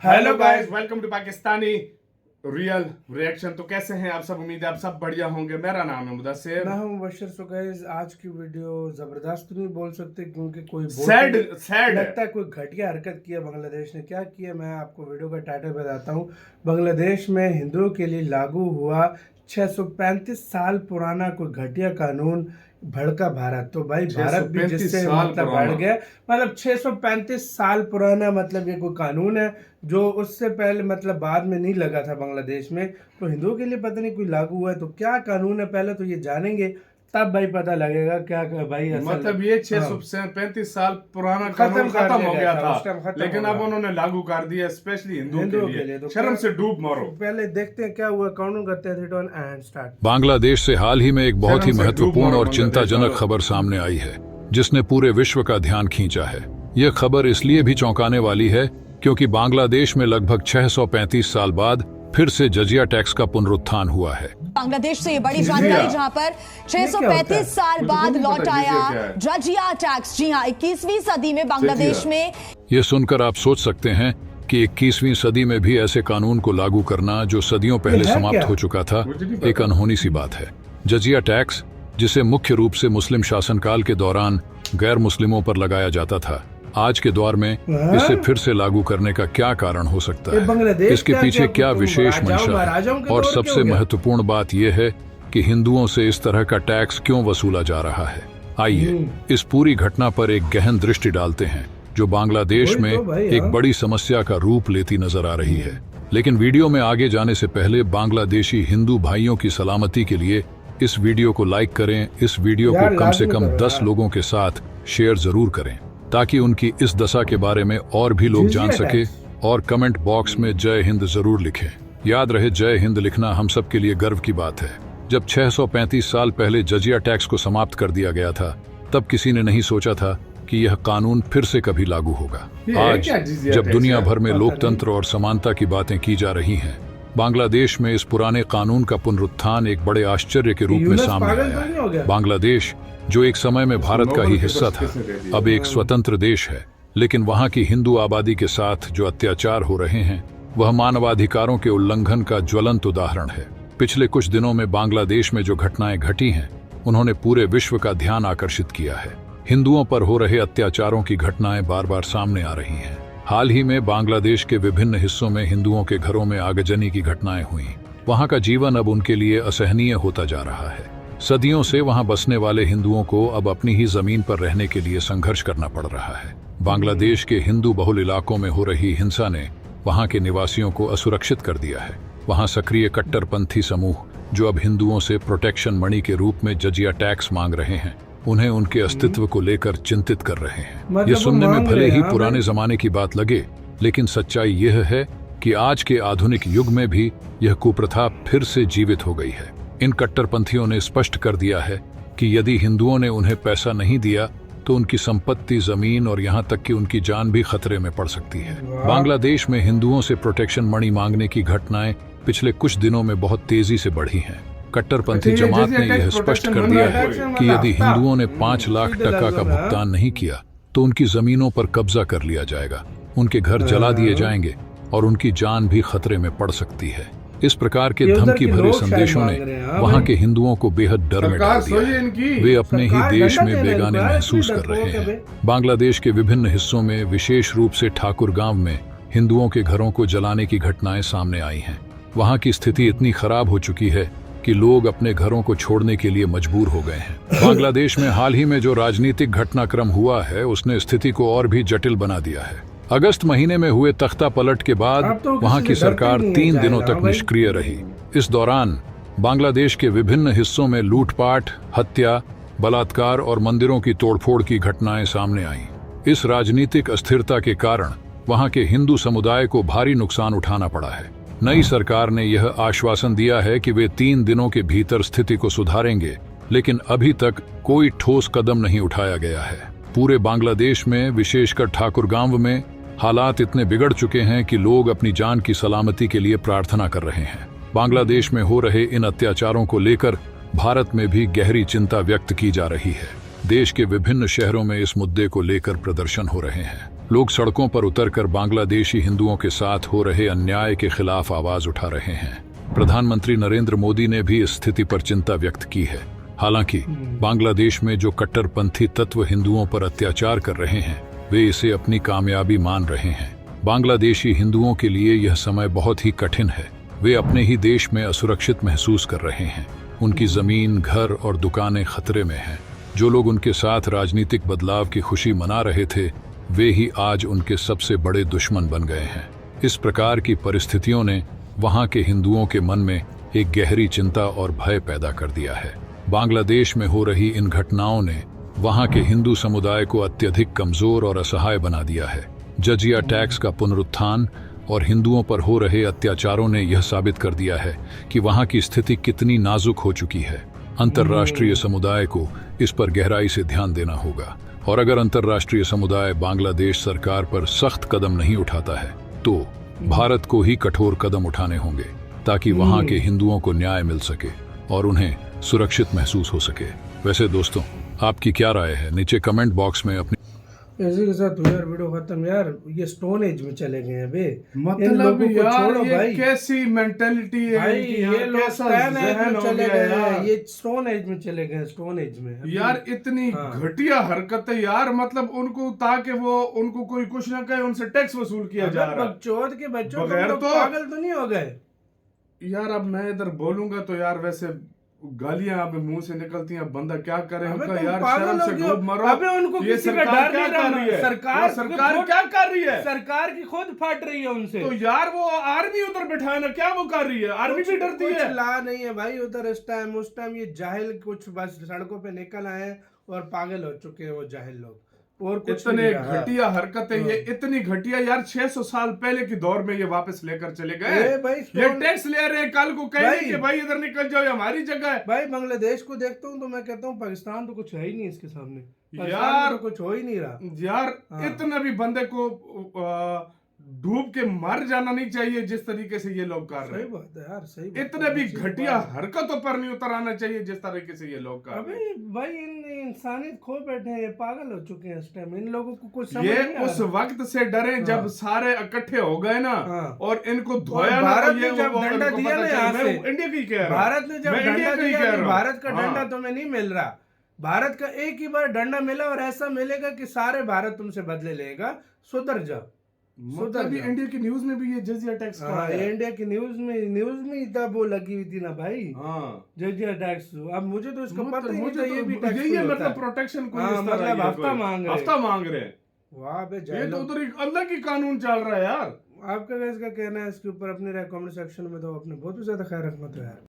Hello guys, welcome to Pakistani real reaction. तो कैसे हैं आप सब? उम्मीद है आप सब बढ़िया होंगे। मेरा नाम है मुदस्सिर, मैं हूं मुबश्शिर। सो गाइस, आज की वीडियो जबरदस्त नहीं बोल सकते क्योंकि कोई सैड लगता है कोई घटिया हरकत किया। बांग्लादेश ने क्या किया, मैं आपको वीडियो का टाइटल बताता हूं। बांग्लादेश में हिंदुओं के लिए लागू हुआ 635 साल पुराना कोई घटिया कानून, भड़का भारत। तो भाई भारत भी जिससे मतलब बढ़ गया, मतलब 635 साल पुराना, मतलब ये कोई कानून है जो उससे पहले मतलब बाद में नहीं लगा था बांग्लादेश में। तो हिंदुओं के लिए पता नहीं कोई लागू हुआ है। तो क्या कानून है पहले तो ये जानेंगे, तब भाई पता लगेगा क्या भाई मतलब ये 635 साल पुराना कानून खत्म हो गया था, लेकिन अब उन्होंने लागू कर दिया स्पेशली हिंदुओं के लिए। तो शर्म से डूब मरो। पहले देखते हैं क्या हुआ, कानून करते हैं। And start. बांग्लादेश से हाल ही में एक बहुत ही महत्वपूर्ण और चिंताजनक खबर सामने आई है जिसने पूरे विश्व का ध्यान खींचा है। यह खबर इसलिए भी चौंकाने वाली है क्योंकि बांग्लादेश में लगभग 635 साल बाद फिर से जजिया टैक्स का पुनरुत्थान हुआ है। बांग्लादेश से ये बड़ी जानकारी जहां पर 635 साल बाद लौट आया जजिया टैक्स। जी हाँ, 21वीं सदी में बांग्लादेश में। ये सुनकर आप सोच सकते हैं कि 21वीं सदी में भी ऐसे कानून को लागू करना जो सदियों पहले समाप्त हो चुका था, एक अनहोनी सी बात है। जजिया टैक्स, जिसे मुख्य रूप से मुस्लिम शासनकाल के दौरान गैर मुस्लिमों पर लगाया जाता था, आज के दौर में इसे फिर से लागू करने का क्या कारण हो सकता है? इसके पीछे क्या विशेष मंशा है? और सबसे महत्वपूर्ण बात यह है कि हिंदुओं से इस तरह का टैक्स क्यों वसूला जा रहा है। आइए इस पूरी घटना पर एक गहन दृष्टि डालते हैं जो बांग्लादेश में एक बड़ी समस्या का रूप लेती नजर आ रही है। लेकिन वीडियो में आगे जाने से पहले बांग्लादेशी हिंदू भाइयों की सलामती के लिए इस वीडियो को लाइक करें। इस वीडियो को कम से कम 10 लोगों के साथ शेयर जरूर करें ताकि उनकी इस दशा के बारे में और भी लोग जान सके। और कमेंट बॉक्स में जय हिंद जरूर लिखें। याद रहे, जय हिंद लिखना हम सब के लिए गर्व की बात है। जब 635 साल पहले जजिया टैक्स को समाप्त कर दिया गया था, तब किसी ने नहीं सोचा था कि यह कानून फिर से कभी लागू होगा। आज जब दुनिया भर में लोकतंत्र और समानता की बातें की जा रही हैं, बांग्लादेश में इस पुराने कानून का पुनरुत्थान एक बड़े आश्चर्य के रूप में सामने आया है। बांग्लादेश, जो एक समय में भारत का ही हिस्सा था, अब एक स्वतंत्र देश है। लेकिन वहाँ की हिंदू आबादी के साथ जो अत्याचार हो रहे हैं, वह मानवाधिकारों के उल्लंघन का ज्वलंत उदाहरण है। पिछले कुछ दिनों में बांग्लादेश में जो घटनाएं घटी हैं, उन्होंने पूरे विश्व का ध्यान आकर्षित किया है। हिंदुओं पर हो रहे अत्याचारों की घटनाएं बार बार सामने आ रही हैं। हाल ही में बांग्लादेश के विभिन्न हिस्सों में हिंदुओं के घरों में आगजनी की घटनाएं हुई। वहाँ का जीवन अब उनके लिए असहनीय होता जा रहा है। सदियों से वहां बसने वाले हिंदुओं को अब अपनी ही जमीन पर रहने के लिए संघर्ष करना पड़ रहा है। बांग्लादेश के हिंदू बहुल इलाकों में हो रही हिंसा ने वहां के निवासियों को असुरक्षित कर दिया है। वहां सक्रिय कट्टरपंथी समूह जो अब हिंदुओं से प्रोटेक्शन मनी के रूप में जजिया टैक्स मांग रहे हैं, उन्हें उनके अस्तित्व को लेकर चिंतित कर रहे हैं। यह सुनने में भले ही पुराने जमाने की बात लगे, लेकिन सच्चाई यह है कि आज के आधुनिक युग में भी यह कुप्रथा फिर से जीवित हो गई है। इन कट्टरपंथियों ने स्पष्ट कर दिया है कि यदि हिंदुओं ने उन्हें पैसा नहीं दिया तो उनकी संपत्ति, जमीन और यहाँ तक कि उनकी जान भी खतरे में पड़ सकती है। बांग्लादेश में हिंदुओं से प्रोटेक्शन मनी मांगने की घटनाएं पिछले कुछ दिनों में बहुत तेजी से बढ़ी हैं। कट्टरपंथी जमात ने यह स्पष्ट कर दिया है कि यदि हिंदुओं ने 5 लाख टका का भुगतान नहीं किया तो उनकी जमीनों पर कब्जा कर लिया जाएगा, उनके घर जला दिए जाएंगे और उनकी जान भी खतरे में पड़ सकती है। इस प्रकार के धमकी भरे संदेशों ने वहां के हिंदुओं को बेहद डर में डाल दिया है। वे अपने ही देश में बेगाने महसूस कर रहे हैं। बांग्लादेश के विभिन्न हिस्सों में, विशेष रूप से ठाकुर गांव में, हिंदुओं के घरों को जलाने की घटनाएं सामने आई हैं। वहां की स्थिति इतनी खराब हो चुकी है कि लोग अपने घरों को छोड़ने के लिए मजबूर हो गए हैं। बांग्लादेश में हाल ही में जो राजनीतिक घटनाक्रम हुआ है, उसने स्थिति को और भी जटिल बना दिया है। अगस्त महीने में हुए तख्ता पलट के बाद वहां की सरकार 3 दिनों तक निष्क्रिय रही। इस दौरान बांग्लादेश के विभिन्न हिस्सों में लूटपाट, हत्या, बलात्कार और मंदिरों की तोड़फोड़ की घटनाएं सामने आईं। इस राजनीतिक अस्थिरता के कारण वहां के हिंदू समुदाय को भारी नुकसान उठाना पड़ा है। नई सरकार ने यह आश्वासन दिया है कि वे 3 दिनों के भीतर स्थिति को सुधारेंगे, लेकिन अभी तक कोई ठोस कदम नहीं उठाया गया है। पूरे बांग्लादेश में, विशेषकर ठाकुर गांव में, हालात इतने बिगड़ चुके हैं कि लोग अपनी जान की सलामती के लिए प्रार्थना कर रहे हैं। बांग्लादेश में हो रहे इन अत्याचारों को लेकर भारत में भी गहरी चिंता व्यक्त की जा रही है। देश के विभिन्न शहरों में इस मुद्दे को लेकर प्रदर्शन हो रहे हैं। लोग सड़कों पर उतरकर बांग्लादेशी हिंदुओं के साथ हो रहे अन्याय के खिलाफ आवाज उठा रहे हैं। प्रधानमंत्री नरेंद्र मोदी ने भी इस स्थिति पर चिंता व्यक्त की है। हालांकि बांग्लादेश में जो कट्टरपंथी तत्व हिंदुओं पर अत्याचार कर रहे हैं वे इसे अपनी कामयाबी मान रहे हैं। बांग्लादेशी हिंदुओं के लिए यह समय बहुत ही कठिन है। वे अपने ही देश में असुरक्षित महसूस कर रहे हैं। उनकी जमीन, घर और दुकानें खतरे में हैं। जो लोग उनके साथ राजनीतिक बदलाव की खुशी मना रहे थे वे ही आज उनके सबसे बड़े दुश्मन बन गए हैं। इस प्रकार की परिस्थितियों ने वहां के हिंदुओं के मन में एक गहरी चिंता और भय पैदा कर दिया है। बांग्लादेश में हो रही इन घटनाओं ने वहां के हिंदू समुदाय को अत्यधिक कमजोर और असहाय बना दिया है। जजिया टैक्स का पुनरुत्थान और हिंदुओं पर हो रहे अत्याचारों ने यह साबित कर दिया है कि वहां की स्थिति कितनी नाजुक हो चुकी है। अंतर्राष्ट्रीय समुदाय को इस पर गहराई से ध्यान देना होगा और अगर अंतर्राष्ट्रीय समुदाय बांग्लादेश सरकार पर सख्त कदम नहीं उठाता है तो भारत को ही कठोर कदम उठाने होंगे ताकि वहां के हिंदुओं को न्याय मिल सके और उन्हें सुरक्षित महसूस हो सके। वैसे दोस्तों, आपकी क्या राय है? नीचे कमेंट बॉक्स में अपनी इसी के साथ यार वीडियो खत्म। यार ये स्टोन एज में चले गए हैं बे। मतलब यार ये कैसी मेंटेलिटी है भाई, ये लोग स्टोन एज में चले गए हैं। ये स्टोन एज में चले गए, स्टोन एज में यार। इतनी घटिया हरकत है यार। मतलब उनको ताकि वो उनको कोई कुछ ना कहे उनसे टैक्स वसूल किया जा रहा है। बकचोद के बच्चों बगैर तो पागल तो नहीं हो गए यार। अब मैं इधर बोलूंगा तो यार वैसे गालियां अब मुंह से निकलती हैं। बंदा क्या करे उनका यार। शर्म से डूब मरो। अबे उनको ये किसी का डर क्या कर रही है? सरकार क्या कर रही है? सरकार की खुद फट रही है उनसे। तो यार वो आर्मी उधर बैठाए ना, क्या वो कर रही है? आर्मी भी डरती है। कुछ ला नहीं है भाई उधर इस टाइम। उस टाइम ये जाहिल कुछ बस सड़कों पे निकल आए और पागल हो चुके हैं वो जाहिल लोग। और कुछ इतने घटिया हरकत है ये, इतनी घटिया यार। 600 साल पहले की दौर में ये वापस लेकर चले गए। ये टैक्स ले रहे हैं, कल को कहेंगे कि भाई इधर निकल जाओ, हमारी जगह है। भाई बांग्लादेश को देखता हूँ तो मैं कहता हूँ पाकिस्तान तो कुछ है ही नहीं इसके सामने। यार तो कुछ हो ही नहीं रहा यार। इतना भी बंदे को डूब के मर जाना नहीं चाहिए जिस तरीके से ये लोग कर रहे हैं। सही बात है यार, सही बात। इतने भी घटिया हरकतों पर नहीं उतर आना चाहिए जिस तरीके से ये लोग कर रहे हैं। भाई इंसानियत खो बैठे हैं, पागल हो चुके हैं इस टाइम। इन लोगों को कुछ समझ ये नहीं आ उस वक्त से डरे जब सारे इकट्ठे हो गए ना और इनको धोया ना। भारत ने जब डंडा दिया ना यहाँ से, इंडिया की कह रहा हूं, भारत ने जब डंडा दिया, भारत का डंडा तुम्हें नहीं मिल रहा। भारत का एक ही बार डंडा मिला और ऐसा मिलेगा कि सारे भारत तुमसे बदले लेगा। सुधर जा। मतलब इंडिया की न्यूज में भी ये जजिया टैक्स इंडिया की न्यूज में इतना वो लगी हुई थी ना भाई। जजिया टैक्स। अब मुझे तो इसका पता नहीं था ये भी टैक्स यही है। मतलब प्रोटेक्शन को मतलब हफ्ता मांग रहे हैं। वाह बे, ये तो उधर एक अलग ही कानून चल रहा है यार। आपका इसका कहना है इसके ऊपर अपने कमेंट सेक्शन में तो अपने बहुत ज्यादा ख्याल रखना तो यार।